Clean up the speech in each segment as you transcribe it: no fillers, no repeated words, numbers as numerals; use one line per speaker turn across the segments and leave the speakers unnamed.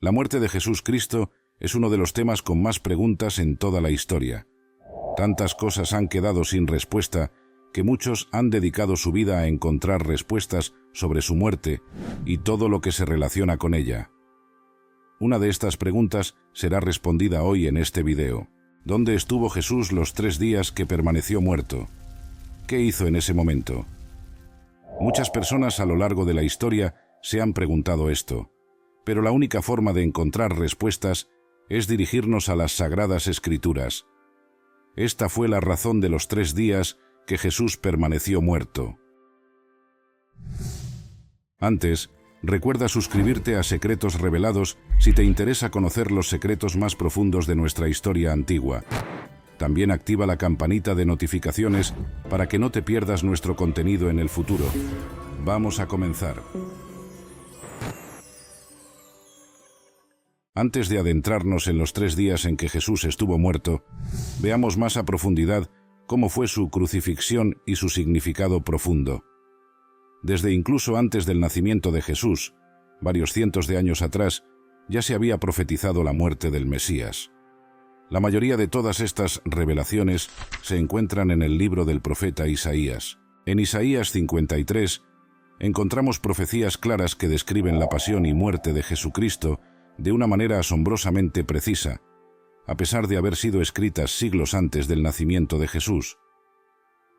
La muerte de Jesús Cristo es uno de los temas con más preguntas en toda la historia. Tantas cosas han quedado sin respuesta que muchos han dedicado su vida a encontrar respuestas sobre su muerte y todo lo que se relaciona con ella. Una de estas preguntas será respondida hoy en este video. ¿Dónde estuvo Jesús los 3 días que permaneció muerto? ¿Qué hizo en ese momento? Muchas personas a lo largo de la historia se han preguntado esto, pero la única forma de encontrar respuestas es dirigirnos a las Sagradas Escrituras. Esta fue la razón de los 3 días que Jesús permaneció muerto. Antes, recuerda suscribirte a Secretos Revelados si te interesa conocer los secretos más profundos de nuestra historia antigua. También activa la campanita de notificaciones para que no te pierdas nuestro contenido en el futuro. Vamos a comenzar. Antes de adentrarnos en los 3 días en que Jesús estuvo muerto, veamos más a profundidad cómo fue su crucifixión y su significado profundo. Desde incluso antes del nacimiento de Jesús, varios cientos de años atrás, ya se había profetizado la muerte del Mesías. La mayoría de todas estas revelaciones se encuentran en el libro del profeta Isaías. En Isaías 53 encontramos profecías claras que describen la pasión y muerte de Jesucristo de una manera asombrosamente precisa, a pesar de haber sido escritas siglos antes del nacimiento de Jesús.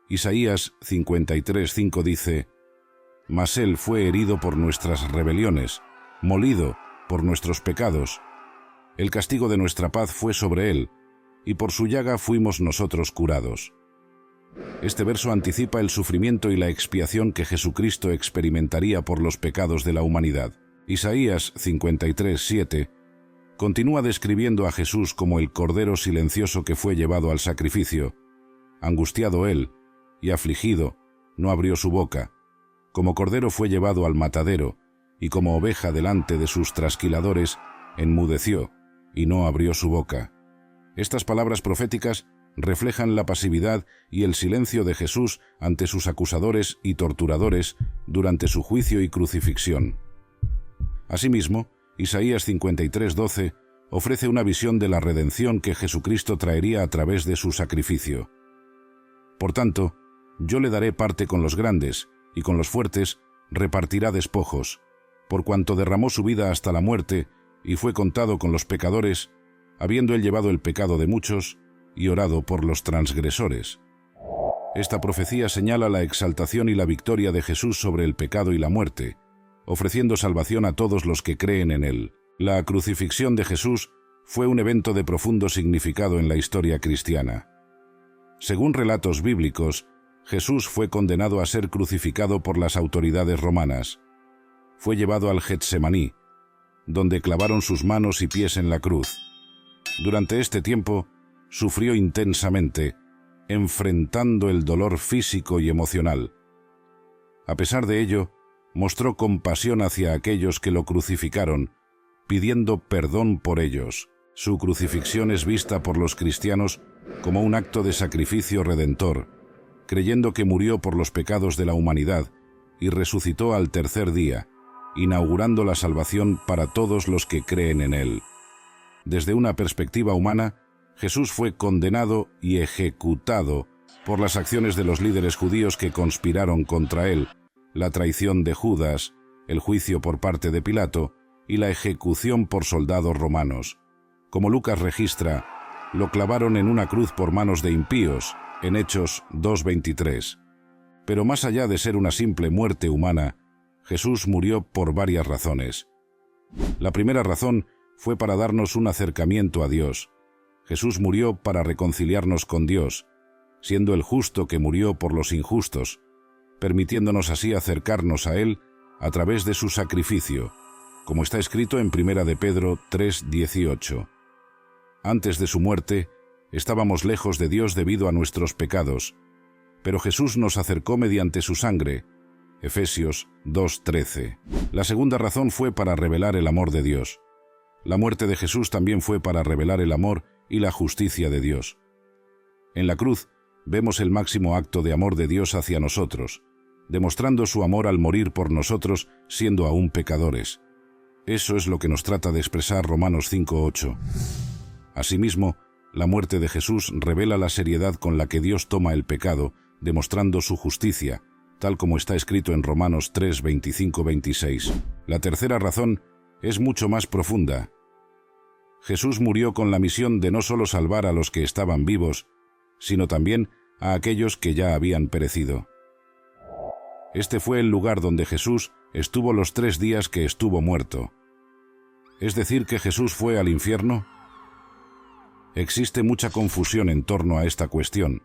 Isaías 53:5 dice: «Mas él fue herido por nuestras rebeliones, molido por nuestros pecados. El castigo de nuestra paz fue sobre él, y por su llaga fuimos nosotros curados». Este verso anticipa el sufrimiento y la expiación que Jesucristo experimentaría por los pecados de la humanidad. Isaías 53:7 continúa describiendo a Jesús como el cordero silencioso que fue llevado al sacrificio. Angustiado él y afligido, no abrió su boca. Como cordero fue llevado al matadero, y como oveja delante de sus trasquiladores, enmudeció y no abrió su boca. Estas palabras proféticas reflejan la pasividad y el silencio de Jesús ante sus acusadores y torturadores durante su juicio y crucifixión. Asimismo, Isaías 53:12 ofrece una visión de la redención que Jesucristo traería a través de su sacrificio. Por tanto, yo le daré parte con los grandes, y con los fuertes repartirá despojos, por cuanto derramó su vida hasta la muerte y fue contado con los pecadores, habiendo él llevado el pecado de muchos y orado por los transgresores. Esta profecía señala la exaltación y la victoria de Jesús sobre el pecado y la muerte, ofreciendo salvación a todos los que creen en él. La crucifixión de Jesús fue un evento de profundo significado en la historia cristiana. Según relatos bíblicos, Jesús fue condenado a ser crucificado por las autoridades romanas. Fue llevado al Getsemaní, donde clavaron sus manos y pies en la cruz. Durante este tiempo, sufrió intensamente, enfrentando el dolor físico y emocional. A pesar de ello, mostró compasión hacia aquellos que lo crucificaron, pidiendo perdón por ellos. Su crucifixión es vista por los cristianos como un acto de sacrificio redentor, creyendo que murió por los pecados de la humanidad y resucitó al 3er día, inaugurando la salvación para todos los que creen en él. Desde una perspectiva humana, Jesús fue condenado y ejecutado por las acciones de los líderes judíos que conspiraron contra él, la traición de Judas, el juicio por parte de Pilato y la ejecución por soldados romanos. Como Lucas registra, lo clavaron en una cruz por manos de impíos, en Hechos 2:23. Pero más allá de ser una simple muerte humana, Jesús murió por varias razones. La primera razón fue para darnos un acercamiento a Dios. Jesús murió para reconciliarnos con Dios, siendo el justo que murió por los injustos, permitiéndonos así acercarnos a Él a través de su sacrificio, como está escrito en 1 de Pedro 3:18. Antes de su muerte, estábamos lejos de Dios debido a nuestros pecados, pero Jesús nos acercó mediante su sangre. Efesios 2:13. La segunda razón fue para revelar el amor de Dios. La muerte de Jesús también fue para revelar el amor y la justicia de Dios. En la cruz vemos el máximo acto de amor de Dios hacia nosotros, demostrando su amor al morir por nosotros siendo aún pecadores. Eso es lo que nos trata de expresar Romanos 5:8. Asimismo, la muerte de Jesús revela la seriedad con la que Dios toma el pecado, demostrando su justicia, tal como está escrito en Romanos 3:25-26. La tercera razón es mucho más profunda. Jesús murió con la misión de no solo salvar a los que estaban vivos, sino también a aquellos que ya habían perecido. Este fue el lugar donde Jesús estuvo los 3 días que estuvo muerto. ¿Es decir que Jesús fue al infierno? Existe mucha confusión en torno a esta cuestión.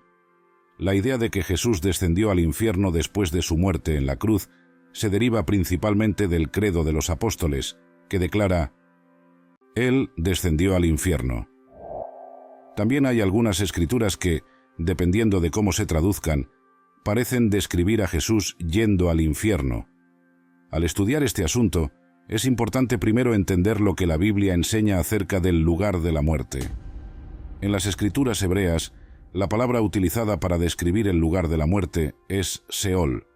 La idea de que Jesús descendió al infierno después de su muerte en la cruz se deriva principalmente del credo de los apóstoles, que declara: Él descendió al infierno. También hay algunas escrituras que, dependiendo de cómo se traduzcan, parecen describir a Jesús yendo al infierno. Al estudiar este asunto, es importante primero entender lo que la Biblia enseña acerca del lugar de la muerte. En las escrituras hebreas, la palabra utilizada para describir el lugar de la muerte es Seol,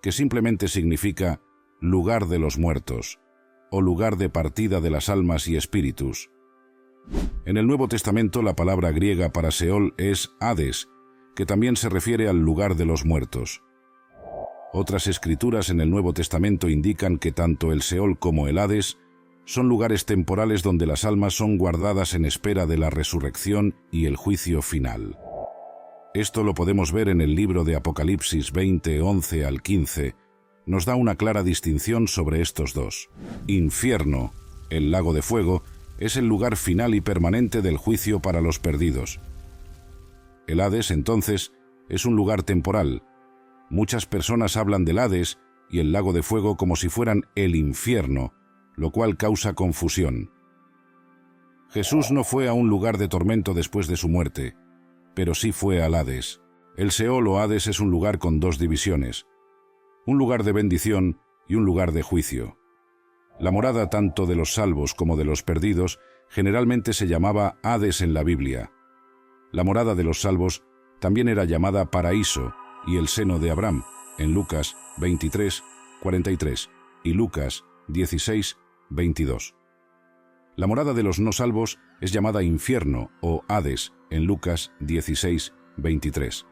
que simplemente significa lugar de los muertos, o lugar de partida de las almas y espíritus. En el Nuevo Testamento, la palabra griega para Seol es Hades, que también se refiere al lugar de los muertos. Otras escrituras en el Nuevo Testamento indican que tanto el Seol como el Hades son lugares temporales donde las almas son guardadas en espera de la resurrección y el juicio final. Esto lo podemos ver en el libro de Apocalipsis 20:11 al 15. Nos da una clara distinción sobre estos dos. Infierno, el lago de fuego, es el lugar final y permanente del juicio para los perdidos. El Hades, entonces, es un lugar temporal. Muchas personas hablan del Hades y el lago de fuego como si fueran el infierno, lo cual causa confusión. Jesús no fue a un lugar de tormento después de su muerte, pero sí fue al Hades. El Seol o Hades es un lugar con 2 divisiones, un lugar de bendición y un lugar de juicio. La morada tanto de los salvos como de los perdidos generalmente se llamaba Hades en la Biblia. La morada de los salvos también era llamada paraíso y el seno de Abraham, en Lucas 23:43 y Lucas 16:22. La morada de los no salvos es llamada infierno o Hades, en Lucas 16:23.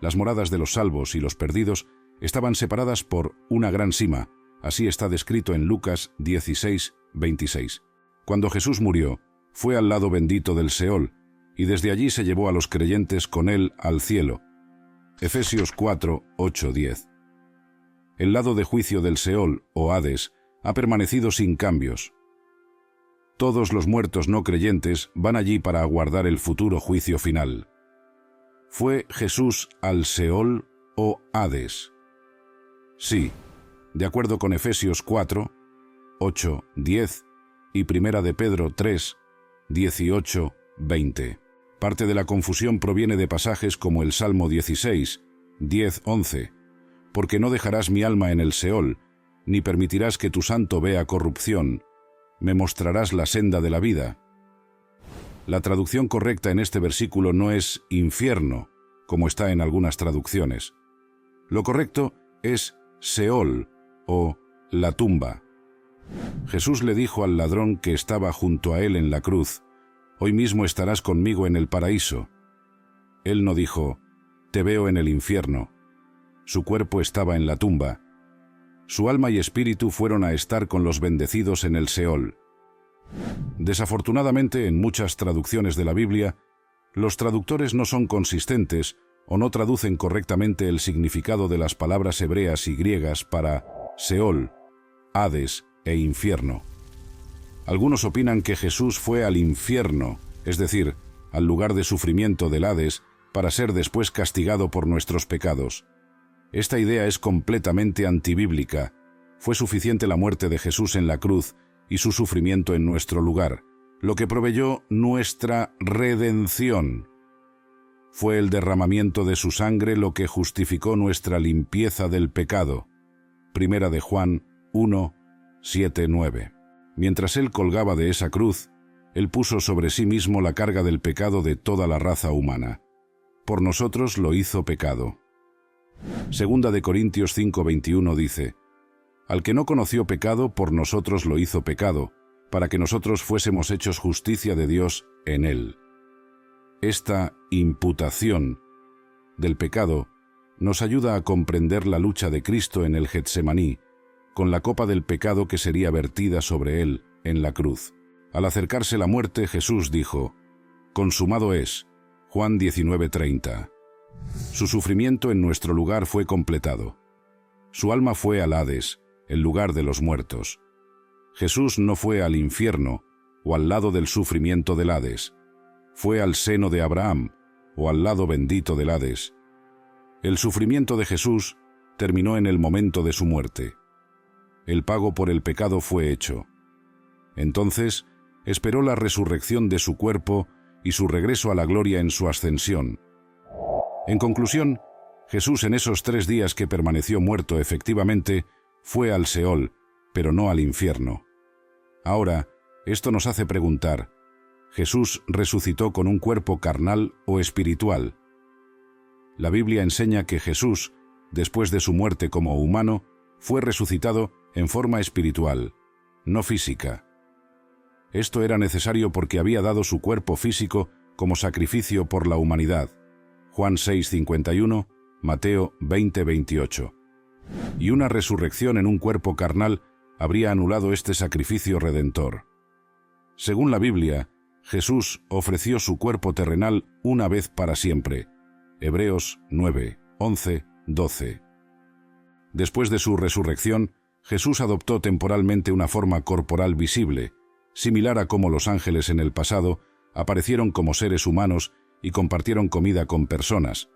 Las moradas de los salvos y los perdidos estaban separadas por una gran sima. Así está descrito en Lucas 16:26. Cuando Jesús murió, fue al lado bendito del Seol, y desde allí se llevó a los creyentes con él al cielo. Efesios 4:8-10. El lado de juicio del Seol, o Hades, ha permanecido sin cambios. Todos los muertos no creyentes van allí para aguardar el futuro juicio final. ¿Fue Jesús al Seol o Hades? Sí, de acuerdo con Efesios 4:8-10 y Primera de Pedro 3:18-20. Parte de la confusión proviene de pasajes como el Salmo 16:10-11, porque no dejarás mi alma en el Seol, ni permitirás que tu santo vea corrupción, me mostrarás la senda de la vida. La traducción correcta en este versículo no es infierno, como está en algunas traducciones. Lo correcto es Seol, o la tumba. Jesús le dijo al ladrón que estaba junto a él en la cruz: «Hoy mismo estarás conmigo en el paraíso». Él no dijo: «Te veo en el infierno». Su cuerpo estaba en la tumba. Su alma y espíritu fueron a estar con los bendecidos en el Seol. Desafortunadamente, en muchas traducciones de la Biblia, los traductores no son consistentes o no traducen correctamente el significado de las palabras hebreas y griegas para Seol, Hades e infierno. Algunos opinan que Jesús fue al infierno, es decir, al lugar de sufrimiento del Hades, para ser después castigado por nuestros pecados. Esta idea es completamente antibíblica. Fue suficiente la muerte de Jesús en la cruz y su sufrimiento en nuestro lugar, lo que proveyó nuestra redención. Fue el derramamiento de su sangre lo que justificó nuestra limpieza del pecado. Primera de Juan 1:7-9. Mientras él colgaba de esa cruz, él puso sobre sí mismo la carga del pecado de toda la raza humana. Por nosotros lo hizo pecado. Segunda de Corintios 5:21 dice: Al que no conoció pecado, por nosotros lo hizo pecado, para que nosotros fuésemos hechos justicia de Dios en él. Esta imputación del pecado nos ayuda a comprender la lucha de Cristo en el Getsemaní, con la copa del pecado que sería vertida sobre él en la cruz. Al acercarse la muerte, Jesús dijo: «Consumado es». Juan 19:30. Su sufrimiento en nuestro lugar fue completado. Su alma fue al Hades, el lugar de los muertos. Jesús no fue al infierno o al lado del sufrimiento del Hades. Fue al seno de Abraham o al lado bendito del Hades. El sufrimiento de Jesús terminó en el momento de su muerte. El pago por el pecado fue hecho. Entonces, esperó la resurrección de su cuerpo y su regreso a la gloria en su ascensión. En conclusión, Jesús en esos 3 días que permaneció muerto efectivamente, fue al Seol, pero no al infierno. Ahora, esto nos hace preguntar: ¿Jesús resucitó con un cuerpo carnal o espiritual? La Biblia enseña que Jesús, después de su muerte como humano, fue resucitado en forma espiritual, no física. Esto era necesario porque había dado su cuerpo físico como sacrificio por la humanidad. Juan 6:51, Mateo 20:28. Y una resurrección en un cuerpo carnal habría anulado este sacrificio redentor. Según la Biblia, Jesús ofreció su cuerpo terrenal una vez para siempre. Hebreos 9:11-12. Después de su resurrección, Jesús adoptó temporalmente una forma corporal visible, similar a cómo los ángeles en el pasado aparecieron como seres humanos y compartieron comida con personas.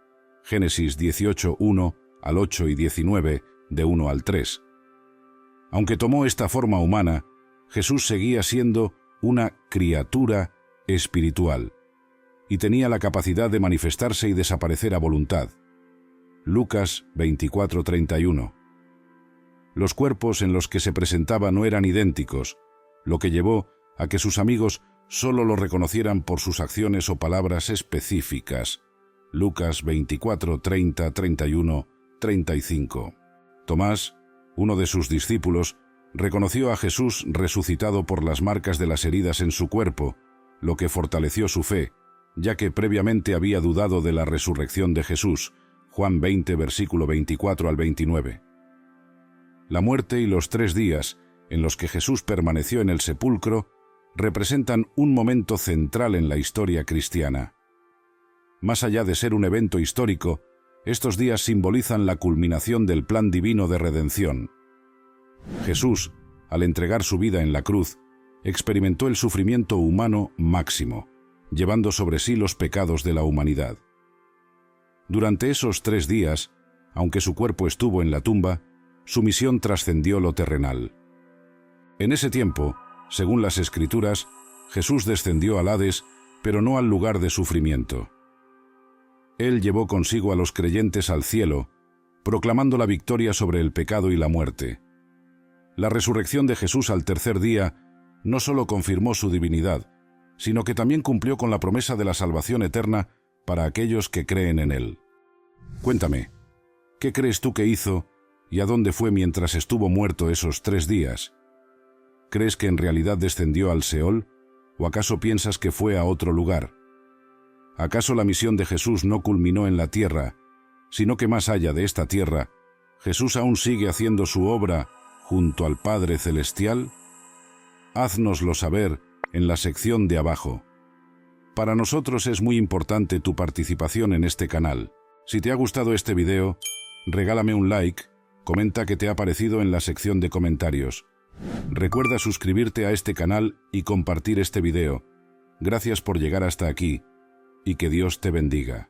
Génesis 18:1 al 8 y 19, de 1 al 3. Aunque tomó esta forma humana, Jesús seguía siendo una criatura espiritual y tenía la capacidad de manifestarse y desaparecer a voluntad. Lucas 24:31. Los cuerpos en los que se presentaba no eran idénticos, lo que llevó a que sus amigos solo lo reconocieran por sus acciones o palabras específicas. Lucas 24:30, 31, 35. Tomás, uno de sus discípulos, reconoció a Jesús resucitado por las marcas de las heridas en su cuerpo, lo que fortaleció su fe, ya que previamente había dudado de la resurrección de Jesús. Juan 20, versículo 24 al 29. La muerte y los 3 días en los que Jesús permaneció en el sepulcro representan un momento central en la historia cristiana. Más allá de ser un evento histórico, estos días simbolizan la culminación del plan divino de redención. Jesús, al entregar su vida en la cruz, experimentó el sufrimiento humano máximo, llevando sobre sí los pecados de la humanidad. Durante esos 3 días, aunque su cuerpo estuvo en la tumba, su misión trascendió lo terrenal. En ese tiempo, según las Escrituras, Jesús descendió al Hades, pero no al lugar de sufrimiento. Él llevó consigo a los creyentes al cielo, proclamando la victoria sobre el pecado y la muerte. La resurrección de Jesús al 3er día no solo confirmó su divinidad, sino que también cumplió con la promesa de la salvación eterna para aquellos que creen en Él. Cuéntame, ¿qué crees tú que hizo y a dónde fue mientras estuvo muerto esos 3 días? ¿Crees que en realidad descendió al Seol o acaso piensas que fue a otro lugar? ¿Acaso la misión de Jesús no culminó en la tierra, sino que más allá de esta tierra, Jesús aún sigue haciendo su obra junto al Padre Celestial? Háznoslo saber en la sección de abajo. Para nosotros es muy importante tu participación en este canal. Si te ha gustado este video, regálame un like, comenta qué te ha parecido en la sección de comentarios. Recuerda suscribirte a este canal y compartir este video. Gracias por llegar hasta aquí, y que Dios te bendiga.